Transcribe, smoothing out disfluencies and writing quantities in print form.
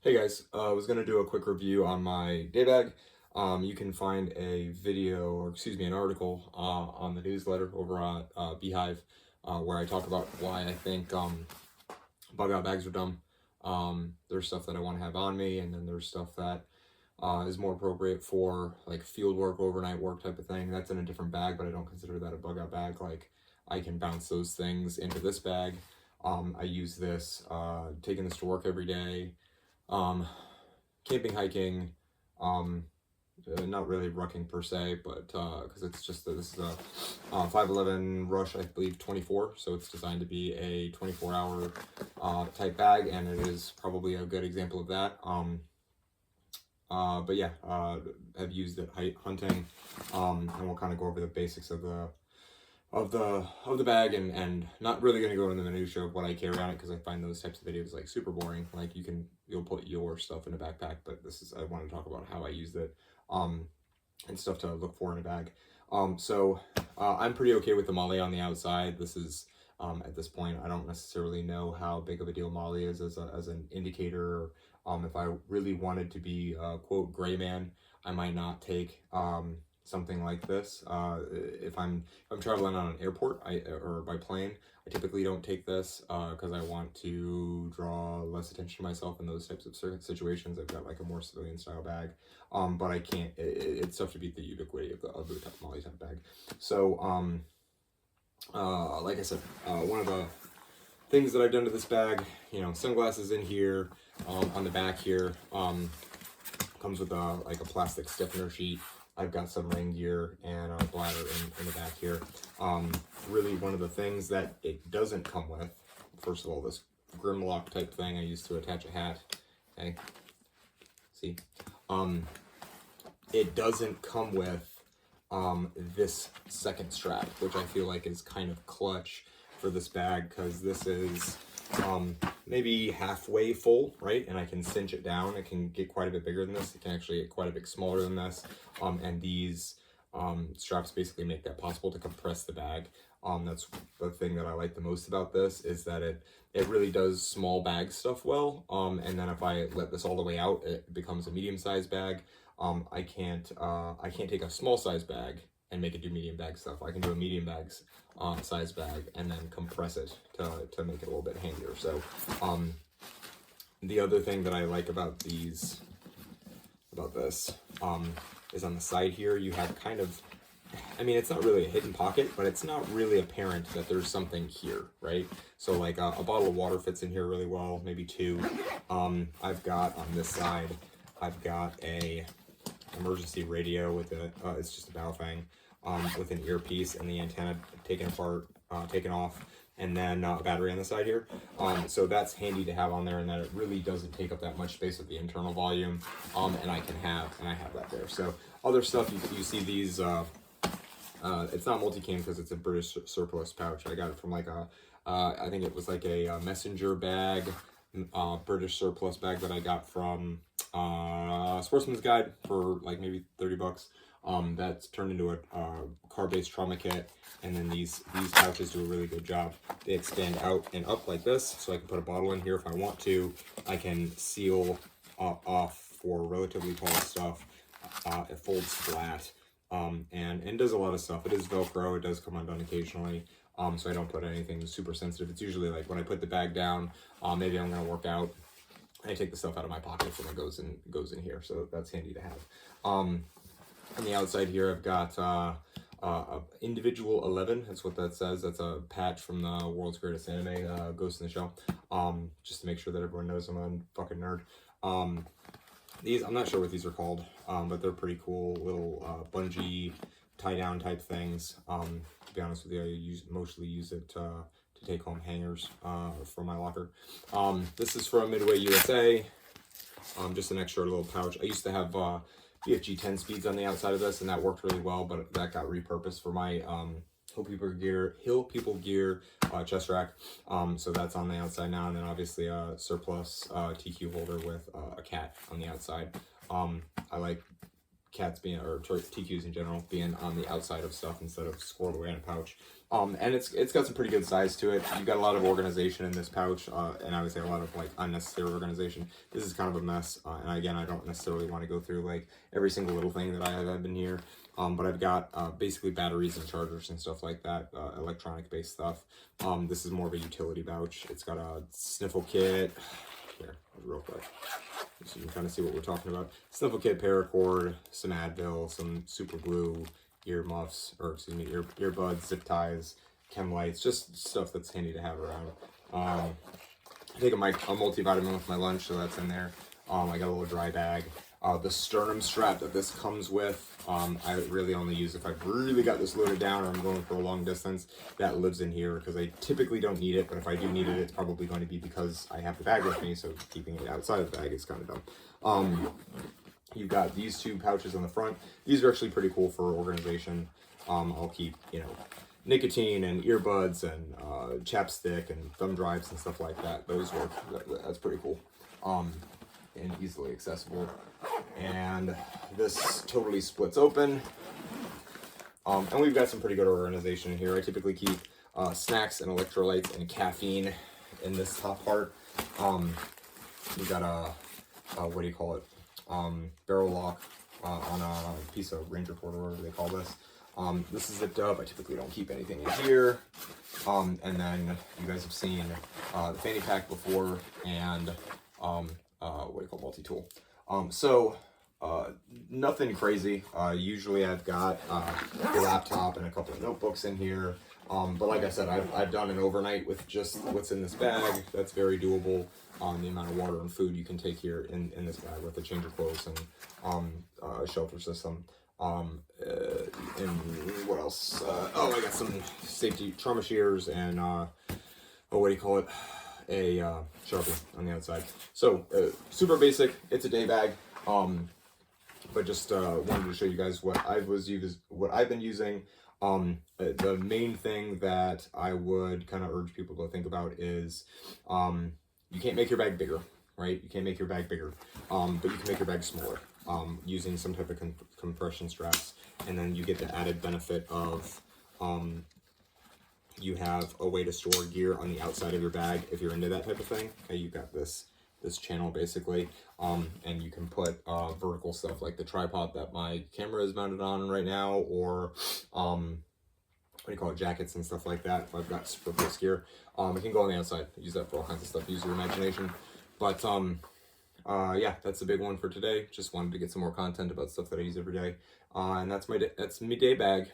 Hey guys, I was gonna do a quick review on my Daybag. You can find a video, or excuse me, an article on the newsletter over at Beehive, where I talk about why I think bug out bags are dumb. There's stuff that I want to have on me, and then there's stuff that is more appropriate for like field work, overnight work type of thing. That's in a different bag, but I don't consider that a bug out bag. Like I can bounce those things into this bag. I use this, taking this to work every day. Um, Camping, hiking, um, not really rucking per se, but because it's just that this is a 511 Rush, I believe 24, so it's designed to be a 24-hour type bag, and it is probably a good example of that. But yeah, have used it hunting, and we'll kind of go over the basics of the bag, and not really going to go into the minutia of what I carry on it, because I find those types of videos like super boring. Like you'll put your stuff in a backpack, but I want to talk about how I used it, and stuff to look for in a bag. I'm pretty okay with the Molly on the outside. This is at this point, I don't necessarily know how big of a deal Molly is as an indicator. If I really wanted to be quote gray man, I might not take something like this. If I'm traveling on an airport, or by plane, I typically don't take this because I want to draw less attention to myself in those types of situations. I've got like a more civilian style bag, but I can't. It's tough to beat the ubiquity of the Molly type bag. So, like I said, one of the things that I've done to this bag, sunglasses in here, on the back here, comes with like a plastic stiffener sheet. I've got some rain gear and a bladder in the back here. Really one of the things that it doesn't come with, first of all, this Grimlock type thing I used to attach a hat. Okay, see, it doesn't come with this second strap, which I feel like is kind of clutch for this bag, because this is maybe halfway full, right? And I can cinch it down. It can get quite a bit bigger than this. It can actually get quite a bit smaller than this. And these straps basically make that possible to compress the bag. That's the thing that I like the most about this, is that it really does small bag stuff well. And then if I let this all the way out, it becomes a medium-sized bag. I can't take a small size bag and make it do medium bag stuff. I can do a medium bags size bag and then compress it to make it a little bit handier. So the other thing that I like about this is on the side here, you have kind of, I mean, it's not really a hidden pocket, but it's not really apparent that there's something here, right? So like a bottle of water fits in here really well, maybe two. I've got on this side, I've got a emergency radio with it's just a Baofeng, with an earpiece and the antenna taken off, and then a battery on the side here. So that's handy to have on there, and that it really doesn't take up that much space with the internal volume. And I have that there. So other stuff, you see these, it's not multicam because it's a British surplus pouch. I got it from like I think it was like a messenger bag, British surplus bag that I got from Sportsman's Guide for like maybe 30 bucks. That's turned into a car-based trauma kit, and then these pouches do a really good job. They expand out and up like this, so I can put a bottle in here if I want to. I can seal off for relatively tall stuff. It folds flat, and does a lot of stuff. It is Velcro. It does come undone occasionally. So I don't put anything super sensitive. It's usually like when I put the bag down, maybe I'm gonna work out, I take the stuff out of my pockets and it goes in here. So that's handy to have. On the outside here, I've got individual 11. That's what that says. That's a patch from the World's Greatest Anime, Ghost in the Shell. Just to make sure that everyone knows I'm a fucking nerd. These, I'm not sure what these are called, but they're pretty cool little bungee tie down type things. To be honest with you, I mostly use it to take home hangers from my locker. This is from Midway USA. Just an extra little pouch. I used to have BFG 10 speeds on the outside of this, and that worked really well, but that got repurposed for my Hill People Gear chest rack. So that's on the outside now, and then obviously a surplus TQ holder with a cat on the outside. I like cats being, or TQs in general, being on the outside of stuff instead of squirreled away in a pouch. And it's got some pretty good size to it. You've got a lot of organization in this pouch, and I would say a lot of like unnecessary organization. This is kind of a mess, and again, I don't necessarily want to go through like every single little thing that I have in here. But I've got basically batteries and chargers and stuff like that, electronic based stuff. This is more of a utility pouch. It's got a sniffle kit. Here, real quick, so you can kind of see what we're talking about. Sniffle kit, paracord, some Advil, some super glue, ear muffs, or excuse me, earbuds, zip ties, chem lights, just stuff that's handy to have around. I take a multivitamin with my lunch, so that's in there. I got a little dry bag. The sternum strap that this comes with, I really only use if I've really got this loaded down or I'm going for a long distance. That lives in here because I typically don't need it, but if I do need it, it's probably going to be because I have the bag with me, so keeping it outside of the bag is kind of dumb. You've got these two pouches on the front. These are actually pretty cool for organization. I'll keep, you know, nicotine and earbuds and chapstick and thumb drives and stuff like that. Those work. That's pretty cool. And easily accessible. And this totally splits open. And we've got some pretty good organization here. I typically keep snacks and electrolytes and caffeine in this top part. We've got a what do you call it? Barrel lock on a piece of Ranger cord or whatever they call this. This is zipped up. I typically don't keep anything in here. And then you guys have seen the fanny pack before, and what do you call multi-tool. So nothing crazy. Usually I've got a laptop and a couple of notebooks in here. But like I said, I've done an overnight with just what's in this bag. That's very doable. The amount of water and food you can take here in this bag with a change of clothes and shelter system. And what else? Oh, I got some safety trauma shears and what do you call it? A Sharpie on the outside. So super basic. It's a day bag. But just wanted to show you guys what I've been using. The main thing that I would kind of urge people to think about is you can't make your bag bigger, right? You can't make your bag bigger, but you can make your bag smaller using some type of compression straps, and then you get the added benefit of you have a way to store gear on the outside of your bag if you're into that type of thing. Okay, you got this channel basically, and you can put vertical stuff like the tripod that my camera is mounted on right now, or what do you call it, jackets and stuff like that. If I've got super close gear, it can go on the outside. Use that for all kinds of stuff. Use your imagination. But yeah, that's a big one for today. Just wanted to get some more content about stuff that I use every day, and that's my day bag.